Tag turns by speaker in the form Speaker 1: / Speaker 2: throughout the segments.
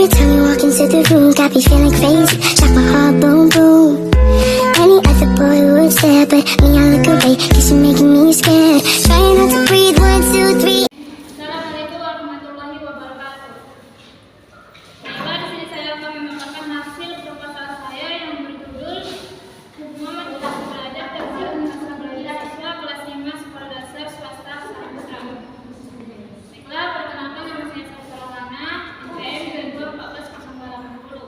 Speaker 1: time you walk into the room, got me feeling crazy, shock my heart, boom, boom. Any other boy would stare, but me, I look away, cause you're making me scared. Trying not to breathe, 1, 2, 3.
Speaker 2: Assalamualaikum warahmatullahi wabarakatuh. Baiklah, di sini saya akan memaparkan hasil proposal saya yang berjudul Hubungan Motivasi Belajar Terhadap Masa Belajar Siswa Kelas 5 Sekolah Dasar Swasta Sariputra. Baiklah, perkenalkan nama saya Safira Lana, NPM 2014-0810.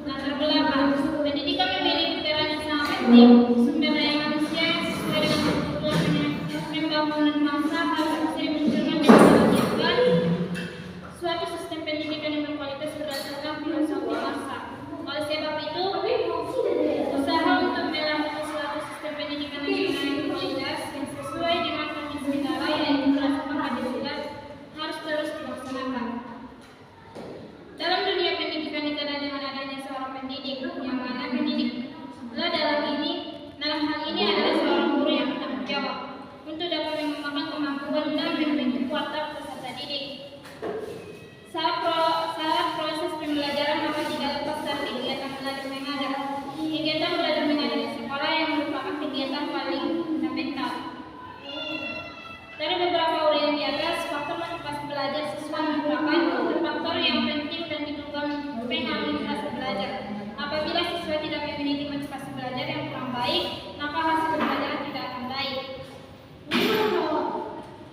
Speaker 2: Latar belakang, pendidikan memiliki peran yang sangat penting. Sumber daya manusia sesuai dengan kebutuhan pembangunan bangsa harus bisa dimunculkan dan diwujudkan suatu sistem pendidikan yang berkualitas berdasarkan filosofi bangsa. Oleh sebab itu, usaha untuk melakukan suatu sistem pendidikan yang berkualitas yang sesuai dengan kondisi negara yaitu berdasarkan Pancasila harus terus dilaksanakan. Dalam dunia pendidikan dikenal dengan adanya seorang pendidik, yang mana pendidik dalam hal ini adalah seorang guru yang bertanggung jawab untuk dapat mengembangkan kemampuan dan membentuk watak peserta didik. Saat proses pembelajaran maka tidak lepas dari kegiatan belajar mengajar. Kegiatan belajar mengajar di sekolah yang merupakan kegiatan paling fundamental. Dari beberapa uraian di atas, faktor motivasi belajar siswa merupakan faktor yang penting dan diduga mempengaruhi hasil belajar. Apabila siswa tidak memiliki motivasi belajar yang kurang baik, maka hasil belajar tidak akan baik.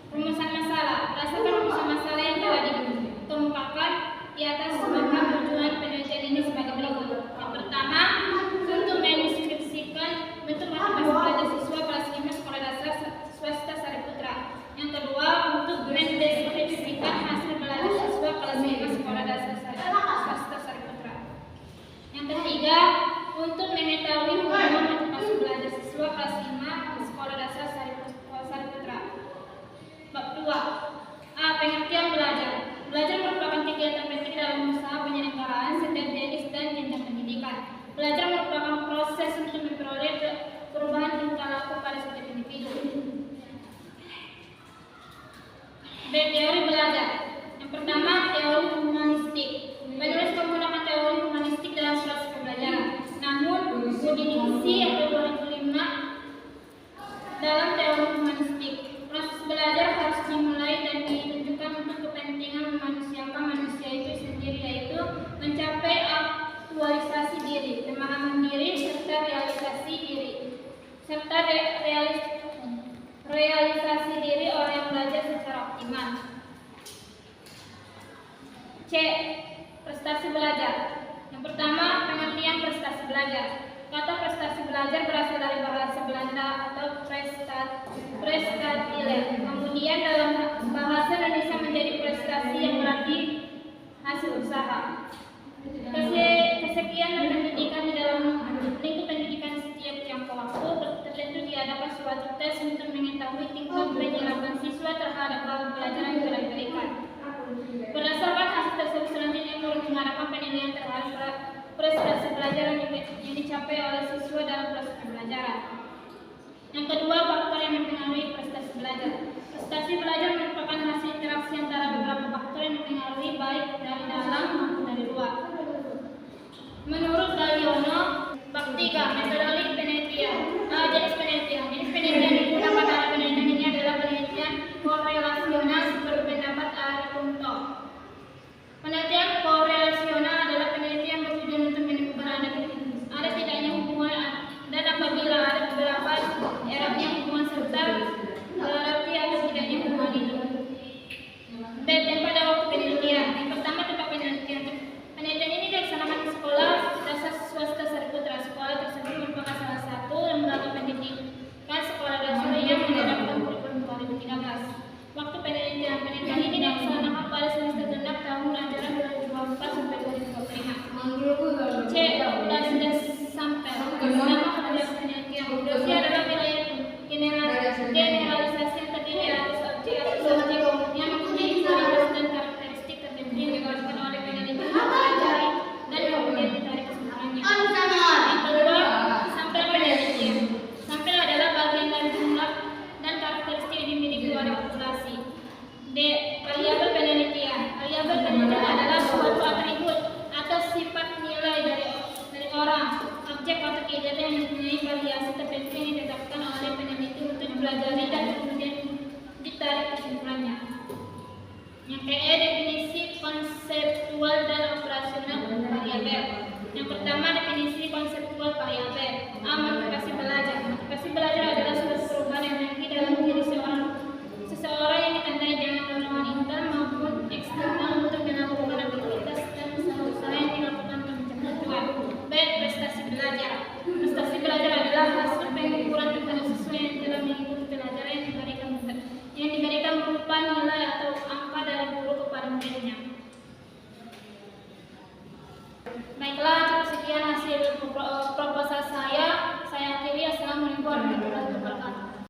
Speaker 2: Rumusan masalah. Berdasarkan rumusan masalah yang telah dikemukakan di atas, maka tujuan penelitian ini sebagai berikut. Yang pertama, untuk mendeskripsikan bentuk motivasi belajar siswa kelas 5 sekolah dasar swasta Sariputra. Yang kedua, untuk mendeskripsikan hasil belajar siswa kelas 5 sekolah dasar swasta Sariputra. Yang ketiga, untuk mengetahui hubungan motivasi belajar siswa kelas 5 sekolah dasar Sariputra. Bab 2. A. Pengertian belajar. Belajar merupakan kegiatan penting dalam usaha penyelenggaraan setiap jenis dan jenjang pendidikan. Belajar merupakan proses untuk memperoleh perubahan tingkah laku pada setiap individu. B. Teori belajar. Yang pertama, teori humanistik. Penulis menggunakan teori humanistik dalam proses pembelajaran. Namun, definisi yang ke-25 dalam teori humanistik, proses belajar harus dimulai dan ditunjukkan untuk kepentingan memanusiakan manusia itu sendiri, yaitu mencapai aktualisasi diri, pemahaman diri, serta realisasi diri, serta realisasi diri orang yang belajar secara optimal. C. Prestasi belajar. Yang pertama, pengertian prestasi belajar. Kata prestasi belajar berasal dari bahasa Belanda atau prestatiele. Kemudian dalam bahasa Indonesia menjadi prestasi yang berarti hasil usaha. Kesekian pendidikan di dalam lingkup pendidikan setiap jangka waktu tertentu diadakan suatu tes untuk mengetahui tingkat penyerapan siswa terhadap pelajaran yang telah diberikan. Berdasarkan hasil tersebut selanjutnya turut mengadakan penilaian terhadap prestasi belajar yang dicapai oleh siswa dalam proses pembelajaran. Yang kedua, faktor yang mempengaruhi prestasi belajar. Prestasi belajar merupakan hasil interaksi antara beberapa faktor yang mempengaruhi baik dari dalam maupun dari luar. Menurut Galiono, bab 3, metodologi penelitian. Jenis penelitian. Jenis penelitian yang digunakan dalam penelitian ini adalah penelitian korelasional seperti pendapat Ari Punto. Penelitian korelasional adalah penelitian yang bertujuan untuk menemukan ada tidaknya hubungan dan apabila ada beberapa eratnya hubungan serta berarti ada tidaknya hubungan itu. B. Tempat dan waktu penelitian. Yang pertama, tempat penelitian. Penelitian ini dilaksanakan di sekolah dasar swasta Sariputra. Sekolah tersebut merupakan salah satu lembaga pendidikan sekolah dasar yang menerapkan kurikulum 2013. Waktu penelitian ini dilaksanakan pada semester genap tahun ajaran 2024 sampai 2025. C. Populasi dan sampel. Nama populasi penelitian. Populasi adalah wilayah generalisasi yang terdiri atas objek yang mempunyai kualitas dan karakteristik tertentu yang dikeluarkan oleh peneliti mempelajari dan kemudian ditarik kesimpulannya. Yang kedua, sampel penelitian. Sampel adalah bagian dari jumlah dan karakteristik yang dimiliki oleh populasi. D. Variabel penelitian. variabel penunjuk adalah suatu atribut atau sifat nilai dari orang, objek atau kejadian yang mempunyai variasi tertentu yang ditetapkan oleh peneliti untuk dipelajari dan kemudian ditarik kesimpulannya. Yang ke definisi konseptual dan operasional variabel. Yang pertama, definisi konseptual variabel. A. Motivasi belajar. Motivasi belajar adalah suatu perubahan yang